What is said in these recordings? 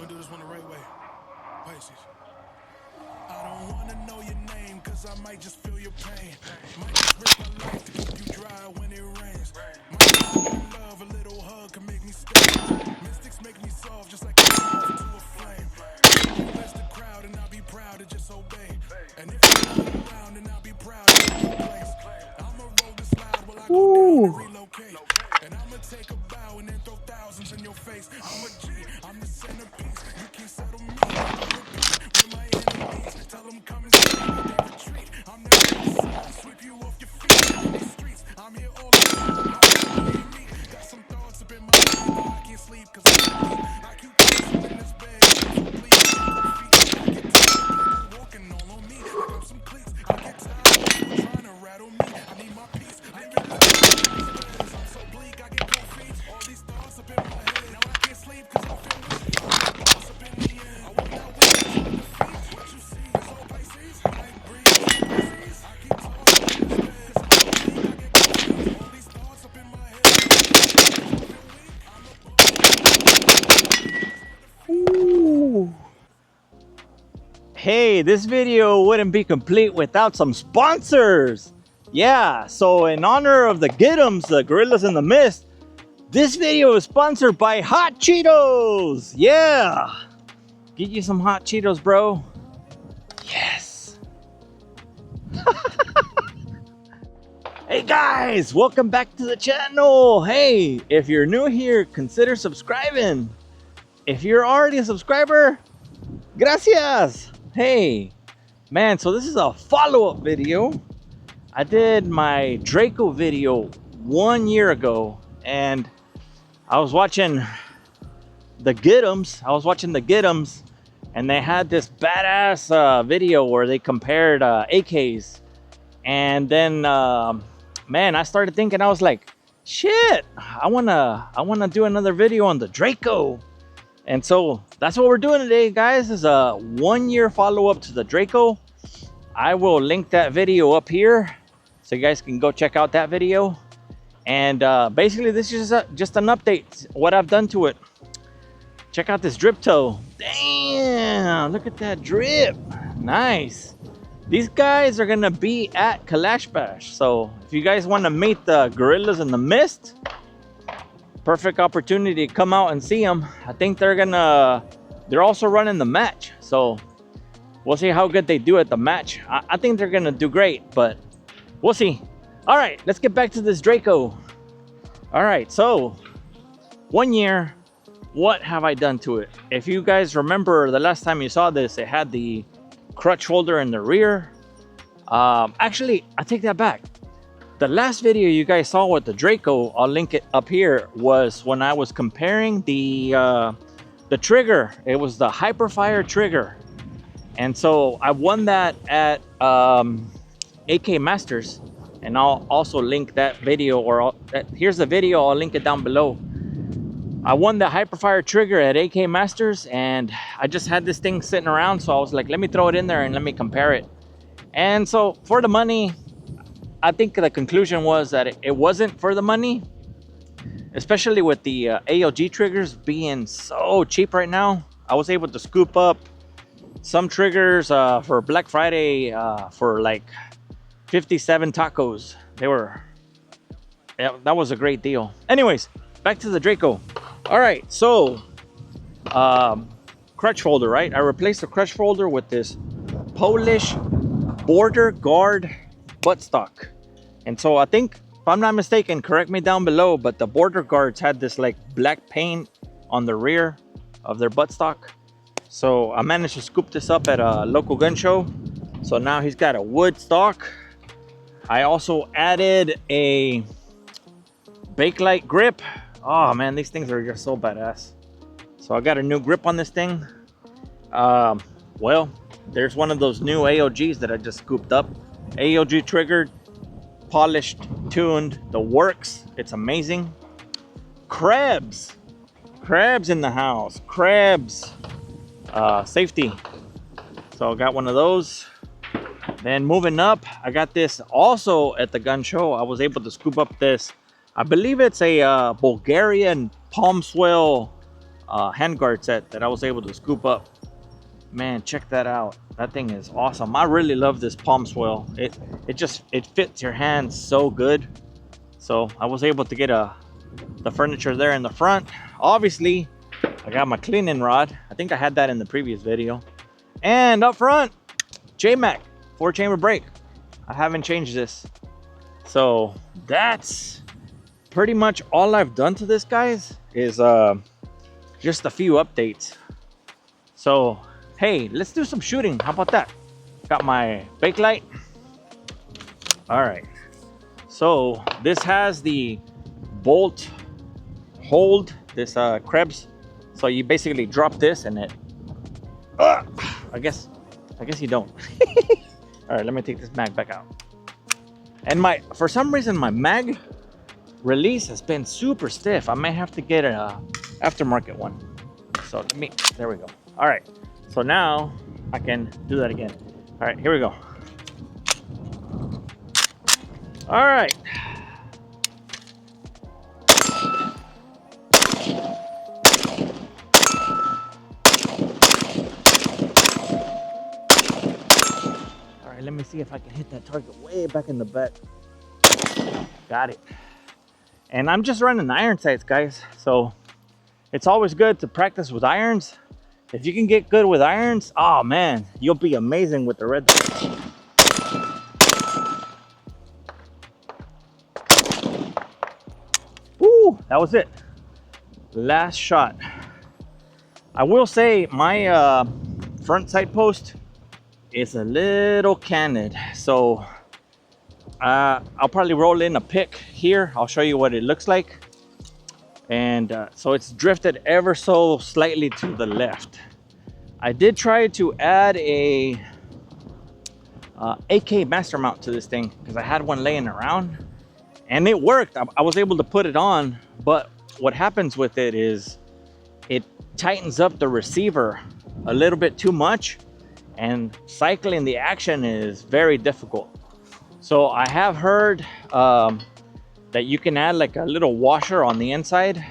gonna do this one the right way. Pisces. I don't wanna know your name, cause I might just feel your pain. Might just risk my life to keep you dry when it rains. Might just fall in love, a little hug can make me stay. Mystics make me soft, just like a moth to a flame. You bless the crowd and I'll be proud to just obey. And if you're not around, then I'll be proud to take your place. I'ma roll this loud while I go down and relocate. And I'ma take a bow and then throw thousands in your face. I'm a G, I'm the centerpiece. You can't settle me. With my enemies, tell them come and see me, they retreat. I'm never gonna sweep you off your feet in these streets. I'm here all the time. How do you believe me? Got some thoughts up in my head, but I can't sleep cause I keep dancing in this bed. So please, I get tired of walking all on me. I got some cleats. I get tired of people trying to rattle me. I need my peace. Living I'm so bleak, I get cold feet. All these thoughts up in my head. Now I can't sleep cause I feel lost up in the end. I walk out with what you see is all Pisces. I ain't breathe, Pisces. I keep tossing in this bed. Cause I'm so bleak, I get cold feet. All these thoughts up in my head. Ooh. Hey, this video wouldn't be complete without some sponsors. Yeah, so in honor of the GITMs, the Gorillas in the Mist, this video is sponsored by Hot Cheetos. Yeah, get you some Hot Cheetos, bro. Yes. Hey guys, welcome back to the channel. Hey, if you're new here, consider subscribing. If you're already a subscriber, gracias. Hey, man, so this is a follow-up video. I did my Draco video 1 year ago, and I was watching the GITMs. And they had this badass video where they compared AKs. And then, man, I started thinking, I was like, shit, I wanna do another video on the Draco. And so that's what we're doing today, guys. Is a 1 year follow-up to the Draco. I will link that video up here so you guys can go check out that video. And basically this is just an update, what I've done to it. Check out this drip toe. Damn, look at that drip. Nice. These guys are gonna be at Kalash Bash. So if you guys want to meet the Gorillas in the Mist, perfect opportunity to come out and see them. I think they're also running the match. So we'll see how good they do at the match. I think they're gonna do great, but we'll see. All right, let's get back to this Draco. All right, so 1 year, what have I done to it? If you guys remember the last time you saw this, it had the crutch holder in the rear. Actually, I take that back. The last video you guys saw with the Draco, I'll link it up here, was when I was comparing the trigger. It was the Hyperfire trigger. And so I won that at AK Masters. And I'll also link that video, or here's the video, I'll link it down below. I won the Hyperfire trigger at AK Masters, and I just had this thing sitting around, so I was like, let me throw it in there and let me compare it. And so for the money, I think the conclusion was that it wasn't for the money, especially with the ALG triggers being so cheap right now. I was able to scoop up some triggers for Black Friday for like 57 tacos. That was a great deal. Anyways, back to the Draco. All right, so crutch holder, right? I replaced the crutch holder with this Polish border guard buttstock. And so I think, if I'm not mistaken, correct me down below, but the border guards had this like black paint on the rear of their buttstock. So I managed to scoop this up at a local gun show. So now he's got a wood stock. I also added a Bakelite grip. Oh man, these things are just so badass. So I got a new grip on this thing. Well, there's one of those new AOGs that I just scooped up. AOG triggered, polished, tuned, the works. It's amazing. Krebs in the house. Krebs safety. So I got one of those. Then moving up, I got this also at the gun show. I was able to scoop up this, I believe it's a Bulgarian palm swell handguard set that I was able to scoop up. Man, check that out. That thing is awesome. I really love this palm swell. It fits your hands so good. So I was able to get the furniture there in the front. Obviously, I got my cleaning rod. I think I had that in the previous video. And up front, J-Mac 4-chamber brake. I haven't changed this. So that's pretty much all I've done to this, guys, is just a few updates. So hey, let's do some shooting. How about that? Got my bake light. All right, so this has the bolt hold, this Krebs. So you basically drop this and it I guess you don't. All right, let me take this mag back out. And for some reason my mag release has been super stiff. I may have to get a aftermarket one. So there we go. All right, so now I can do that again. All right, here we go. All right. All right, let me see if I can hit that target way back in the back. Got it. And I'm just running iron sights, guys. So it's always good to practice with irons. If you can get good with irons, oh man, you'll be amazing with the red dots. Woo, that was it. Last shot. I will say my front sight post is a little candid. So I'll probably roll in a pick here. I'll show you what it looks like. And so it's drifted ever so slightly to the left. I did try to add a AK master mount to this thing because I had one laying around and it worked. I was able to put it on, but what happens with it is it tightens up the receiver a little bit too much, and cycling the action is very difficult. So I have heard that you can add like a little washer on the inside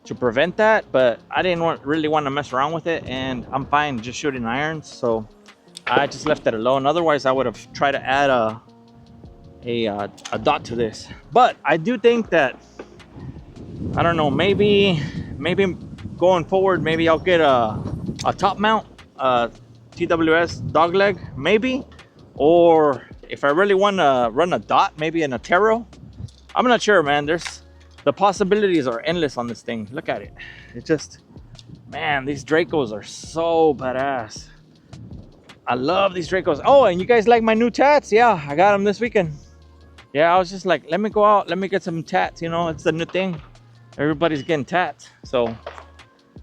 to prevent that, but I didn't really want to mess around with it, and I'm fine just shooting irons, so I just left it alone. Otherwise I would have tried to add a dot to this. But I do think that, I don't know, maybe going forward, maybe I'll get a top mount, TWS dogleg, maybe. Or if I really want to run a dot, maybe an Atero. I'm not sure, man. The possibilities are endless on this thing. Look at it. It just, man, these Dracos are so badass. I love these Dracos. Oh, and you guys like my new tats? Yeah, I got them this weekend. Yeah, I was just like, let me go out, let me get some tats. You know, it's the new thing. Everybody's getting tats. So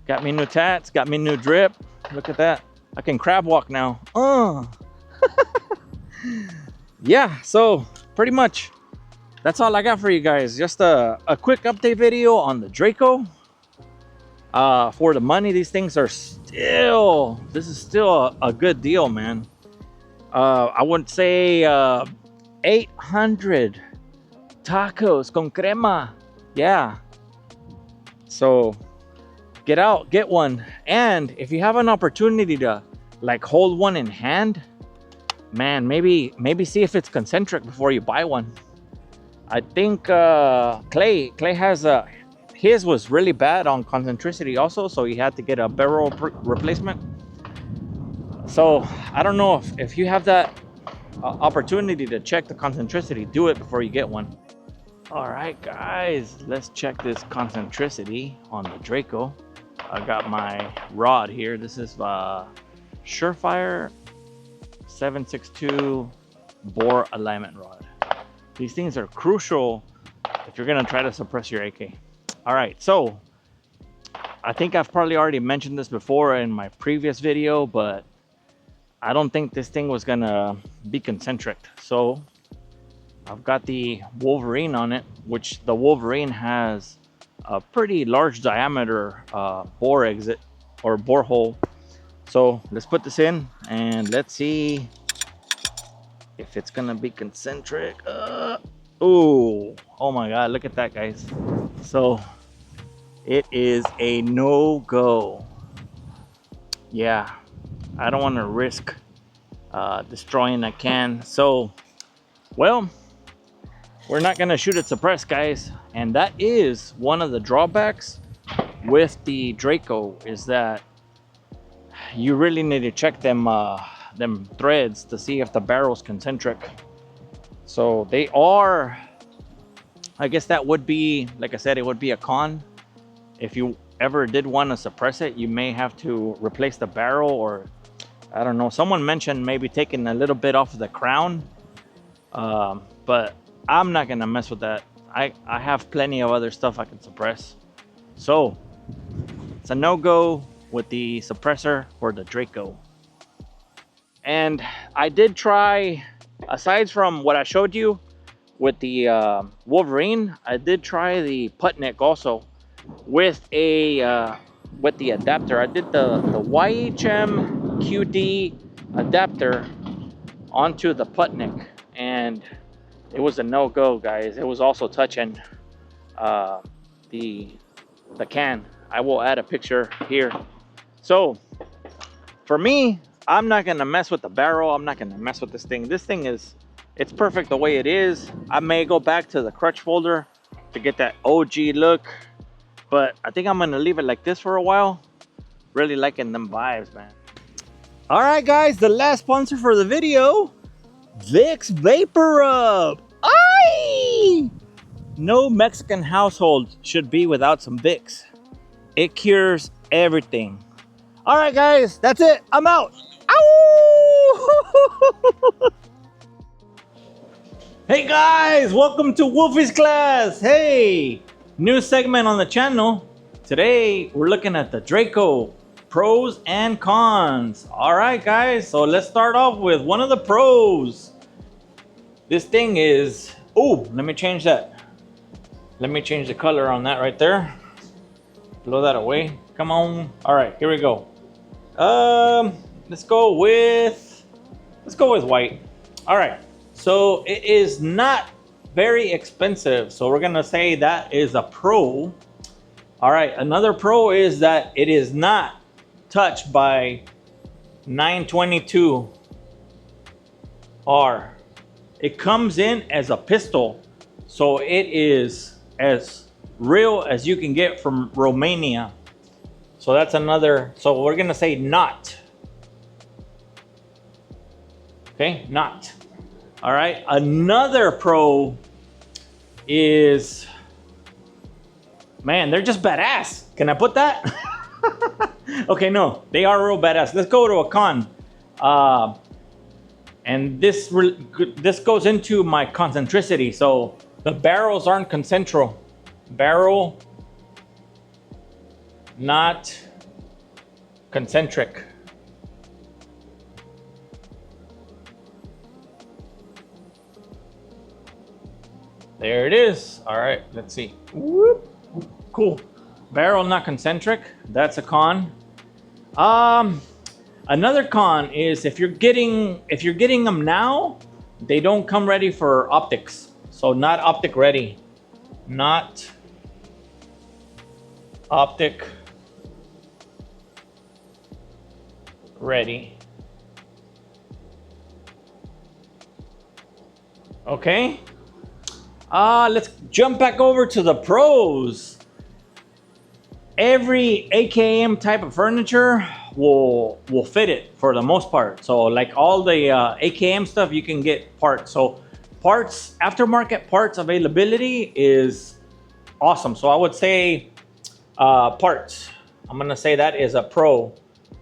got me new tats, got me new drip. Look at that. I can crab walk now. Yeah, so pretty much that's all I got for you guys. Just a quick update video on the Draco. For the money, these things are still, this is still a good deal, man. I would say 800 tacos con crema. Yeah, so get out, get one. And if you have an opportunity to like hold one in hand, man, maybe see if it's concentric before you buy one. I think Clay has his was really bad on concentricity also, so he had to get a barrel replacement. So I don't know if you have that opportunity to check the concentricity, do it before you get one. All right, guys, let's check this concentricity on the Draco. I got my rod here. This is Surefire 762 bore alignment rod. These things are crucial if you're gonna try to suppress your AK. All right, so I think I've probably already mentioned this before in my previous video, but I don't think this thing was gonna be concentric. So I've got the Wolverine on it, which the Wolverine has a pretty large diameter bore exit or bore hole. So let's put this in and let's see if it's gonna be concentric. Oh my God, look at that, guys. So it is a no-go. Yeah, I don't want to risk destroying a can. So, well, we're not gonna shoot it suppressed, guys. And that is one of the drawbacks with the Draco, is that you really need to check them threads to see if the barrel's concentric. So they are, I guess that would be, like I said, it would be a con. If you ever did want to suppress it, you may have to replace the barrel, or I don't know, someone mentioned maybe taking a little bit off of the crown, but I'm not gonna mess with that. I have plenty of other stuff I can suppress. So it's a no-go with the suppressor for the Draco. And I did try, aside from what I showed you with the Wolverine, I did try the Putnik also with a with the adapter. I did the YHM QD adapter onto the Putnik, and it was a no-go, guys. It was also touching the can. I will add a picture here. So for me, I'm not gonna mess with the barrel. I'm not gonna mess with this thing. This thing is, it's perfect the way it is. I may go back to the crutch folder to get that OG look, but I think I'm gonna leave it like this for a while. Really liking them vibes, man. All right, guys, the last sponsor for the video, Vicks Vapor Rub. Aye! No Mexican household should be without some Vicks. It cures everything. All right, guys, that's it. I'm out. Ow! Hey, guys, welcome to Wolfies Class. Hey, new segment on the channel. Today, we're looking at the Draco, pros and cons. All right, guys, so let's start off with one of the pros. This thing is, oh, let me change that. Let me change the color on that right there. Blow that away. Come on. All right, here we go. Let's go with white. All right, so it is not very expensive, so we're gonna say that is a pro. All right, another pro is that it is not touched by 922R. It comes in as a pistol, so it is as real as you can get from Romania. So that's another, so we're gonna say not. Okay, not. All right, another pro is, man, they're just badass. Can I put that? Okay, no, they are real badass. Let's go to a con. And this goes into my concentricity. So the barrels aren't concentric. Barrel, not concentric. There it is. All right, let's see. Whoop. Cool. Barrel not concentric. That's a con. Another con is if you're getting them now, they don't come ready for optics. So not optic ready. Not optic ready. Okay. Let's jump back over to the pros. Every AKM type of furniture will fit it for the most part. So like all the AKM stuff, you can get parts. So parts, aftermarket parts availability is awesome. So I would say parts. I'm gonna say that is a pro.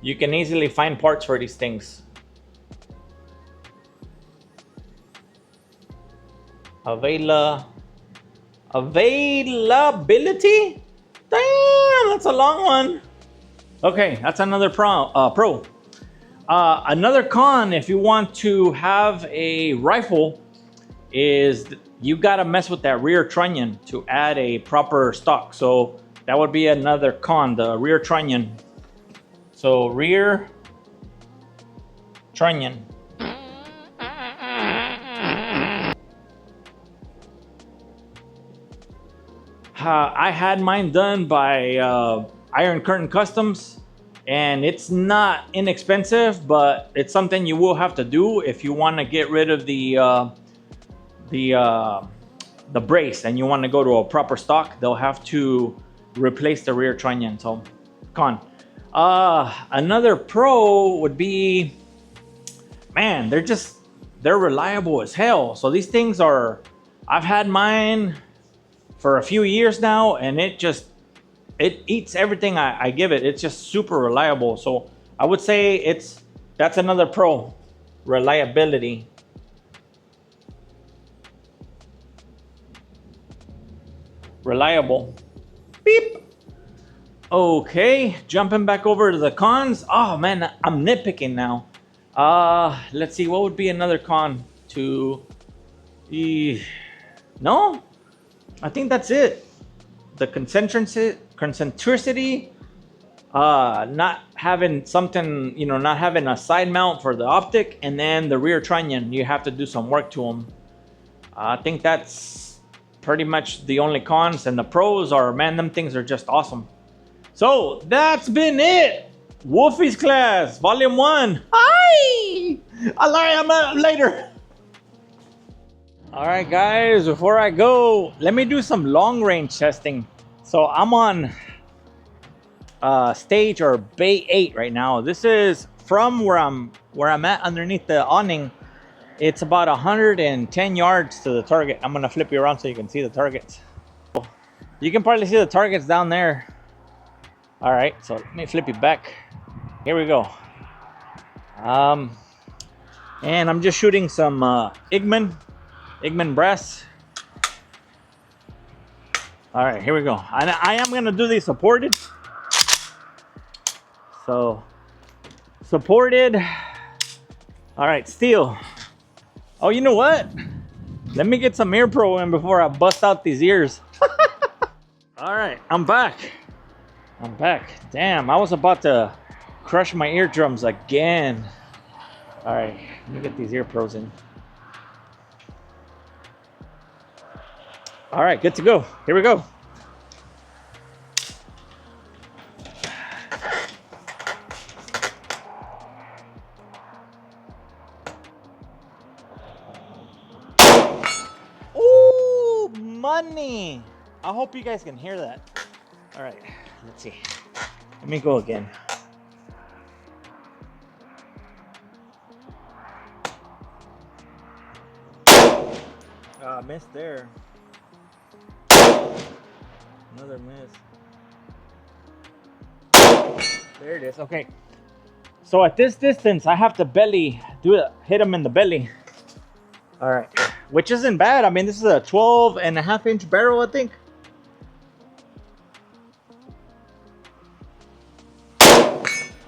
You can easily find parts for these things. Availability? Damn, that's a long one. Okay, that's another pro. Another con, if you want to have a rifle, is you gotta mess with that rear trunnion to add a proper stock. So that would be another con, the rear trunnion. So rear trunnion. I had mine done by Iron Curtain Customs, and it's not inexpensive, but it's something you will have to do if you want to get rid of the brace and you want to go to a proper stock. They'll have to replace the rear trunnion. So con. Another pro would be, man, they're reliable as hell. So these things are, I've had mine for a few years now, and it eats everything I give it. It's just super reliable. So I would say that's another pro, reliability. Reliable. Beep. Okay, jumping back over to the cons. Oh man, I'm nitpicking now. Let's see, what would be another con to... No? I think that's it. The concentricity, not having something, not having a side mount for the optic, and then the rear trunnion, you have to do some work to them. I think that's pretty much the only cons, and the pros are, man, them things are just awesome. So that's been it. Wolfies Class, Volume 1. Hi! I'm later. All right, guys, before I go, let me do some long range testing. So I'm on stage or bay 8 right now. This is from where I'm at underneath the awning. It's about 110 yards to the target. I'm gonna flip you around so you can see the targets. You can probably see the targets down there. All right, so let me flip you back. Here we go. And I'm just shooting some Igman brass. All right, here we go. I am gonna do these supported. So supported. All right, steel. Oh, you know what? Let me get some ear pro in before I bust out these ears. All right, I'm back. Damn, I was about to crush my eardrums again. All right, let me get these ear pros in. All right, good to go. Here we go. Ooh, money. I hope you guys can hear that. All right, let's see. Let me go again. Missed there. Another miss. There it is. Okay. So at this distance, I have to hit him in the belly. All right. Which isn't bad. I mean, this is a 12.5-inch barrel, I think.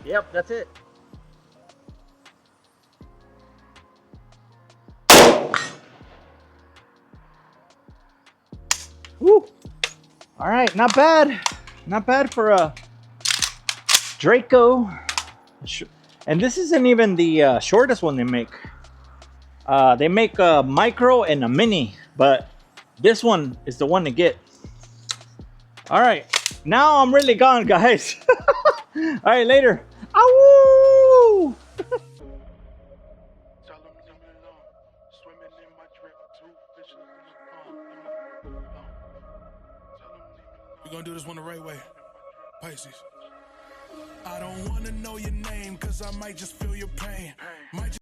Yep, that's it. Woo. All right, not bad. Not bad for a Draco. And this isn't even the shortest one they make. They make a micro and a mini, but this one is the one to get. All right, now I'm really gone, guys. All right, later. Ow! We're gonna do this one the right way. Pisces. I don't wanna know your name, cause I might just feel your pain. Might